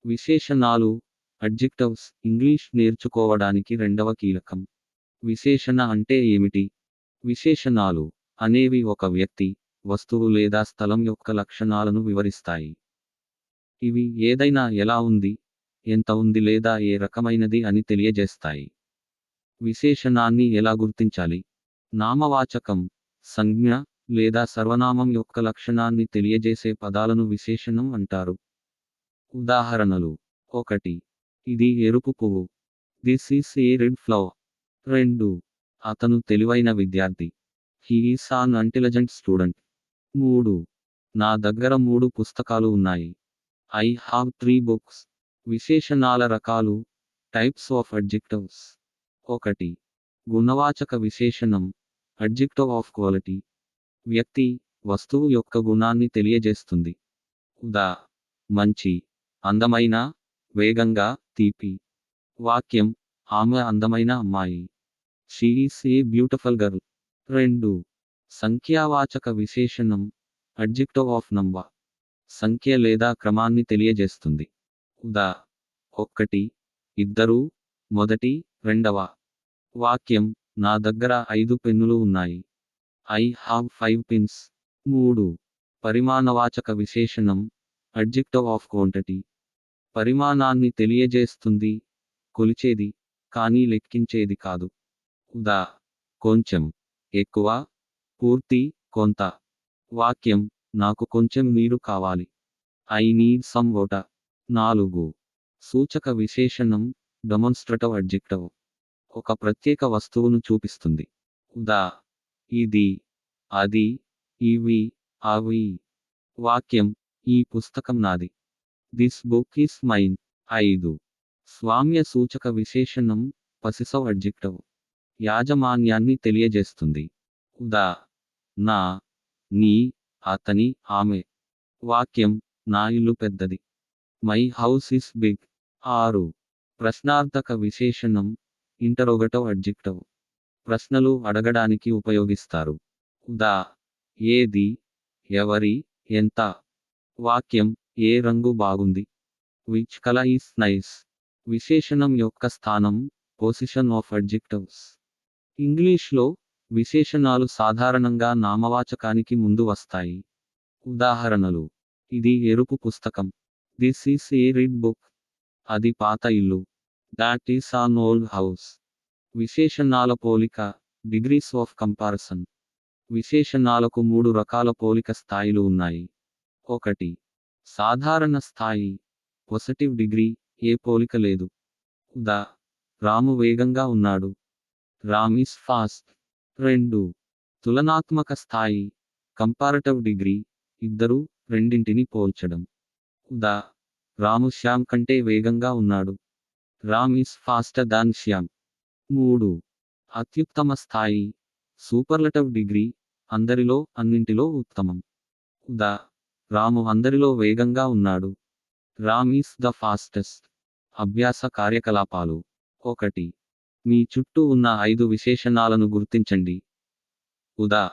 విశేషణాలు adjectives English నేర్చుకోవడానికి రెండవ కీలకం. విశేషణ అంటే ఏమిటి? విశేషణాలు అనేవి ఒక వ్యక్తి, వస్తువు లేదా స్థలం యొక్క లక్షణాలను వివరిస్తాయి. ఇవి ఏదైనా ఎలా ఉంది, ఎంత ఉంది లేదా ఏ రకమైనది అని తెలియజేస్తాయి. విశేషణాన్ని ఎలా గుర్తించాలి? నామవాచకం, సంజ్ఞ లేదా సర్వనామం యొక్క లక్షణాన్ని తెలియజేసే పదాలను విశేషణం అంటారు. ఉదాహరణలు: 1. ఇది ఎరుపు పువ్వు. This is a red flower. 2. అతను తెలివైన విద్యార్థి. He is on intelligent student. 3. నా దగ్గర 3 పుస్తకాలు ఉన్నాయి. I have 3 books. విశేషణాల రకాలు టైప్స్ ఆఫ్ అడ్జెక్టివ్స్. 1. గుణవాచక విశేషణం అడ్జెక్టివ్ ఆఫ్ క్వాలిటీ. వ్యక్తి, వస్తువు యొక్క గుణాన్ని తెలియజేస్తుంది. ఉదా: మంచి, అందమైన, వేగంగా, తీపి. వాక్యం: ఆమె అందమైన అమ్మాయి. She is a beautiful girl. 2. సంఖ్యావాచక విశేషణం అడ్జెక్టివ్ ఆఫ్ నంబర్. సంఖ్య లేదా క్రమాన్ని తెలియజేస్తుంది. ఉదా: 1, 2, మొదటి, రెండవ. వాక్యం: నా దగ్గర 5 పెన్నులు ఉన్నాయి. I have 5 pens. 3. పరిమాణవాచక విశేషణం అడ్జెక్టివ్ ఆఫ్ క్వాంటిటీ. పరిమాణాన్ని తెలియజేస్తుంది, కొలిచేది, కానీ లెక్కించేది కాదు. ఉదా: కొంచెం, ఎక్కువ, పూర్తి, కొంత. వాక్యం: నాకు కొంచెం నీరు కావాలి. I need some water. 4. సూచక విశేషణం డెమోన్స్ట్రేటివ్ అడ్జెక్టివ్. ఒక ప్రత్యేక వస్తువును చూపిస్తుంది. ఉదా: ఇది, అది, ఇవి, అవి. వాక్యం: ఈ పుస్తకం నాది. This book is mine. 5. స్వామ్య సూచక విశేషణం పొసెసివ్ అడ్జెక్టివ్. యాజమాన్యాన్ని తెలియజేస్తుంది. ఉదా: నా, నీ, అతని, ఆమె. వాక్యం: నా ఇల్లు పెద్దది. My house is big. 6. ప్రశ్నార్థక విశేషణం ఇంటరోగేటివ్ అడ్జెక్టివ్. ప్రశ్నలు అడగడానికి ఉపయోగిస్తారు. ఉదా: ఏది, ఎవరి, ఎంత. వాక్యం: ఏ రంగు బాగుంది. Which colour is nice. విశేషణం యొక్క స్థానం పొజిషన్ ఆఫ్ అడ్జెక్టివ్స్. ఇంగ్లీష్లో విశేషణాలు సాధారణంగా నామవాచకానికి ముందు వస్తాయి. ఉదాహరణలు: ఇది ఎరుపు పుస్తకం. This is a red book. అది పాత ఇల్లు. That is an old house. విశేషణాల పోలిక డిగ్రీస్ ఆఫ్ కంపారిసన్. విశేషణాలకు 3 రకాల పోలిక స్థాయిలు ఉన్నాయి. 1. సాధారణ స్థాయి పాజిటివ్ డిగ్రీ, ఏ పోలిక లేదు. ఉదా: రాము వేగంగా ఉన్నాడు. Ram is past. 2. తులనాత్మక స్థాయి కంపారిటివ్ డిగ్రీ, ఇద్దరు, రెండింటిని పోల్చడం. ఉదా: రాము శ్యామ్ కంటే వేగంగా ఉన్నాడు. Ram is faster than Shyam. 3. అత్యుత్తమ స్థాయి సూపర్లటివ్ డిగ్రీ, అందరిలో, అన్నింటిలో ఉత్తమం. ఉదా: రాము అందరిలో వేగంగా ఉన్నాడు. Ram is the fastest. అభ్యాస కార్యకలాపాలు. 1. మీ చుట్టూ ఉన్న 5 విశేషణాలను గుర్తించండి. ఉదా: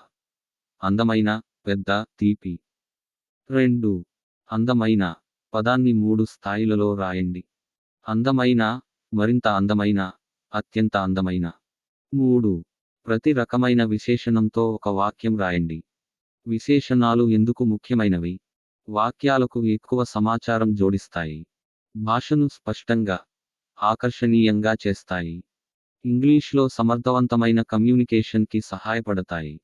అందమైన, పెద్ద, తీపి. 2. అందమైన పదాన్ని 3 స్థాయిలలో రాయండి. అందమైన, మరింత అందమైన, అత్యంత అందమైన. 3. ప్రతి రకమైన విశేషణంతో ఒక వాక్యం రాయండి. విశేషణాలు ఎందుకు ముఖ్యమైనవి? వాక్యాలకు ఎక్కువ సమాచారం జోడిస్తాయి. భాషను స్పష్టంగా, ఆకర్షణీయంగా చేస్తాయి. ఇంగ్లీష్లో సమర్థవంతమైన కమ్యూనికేషన్కి సహాయపడతాయి.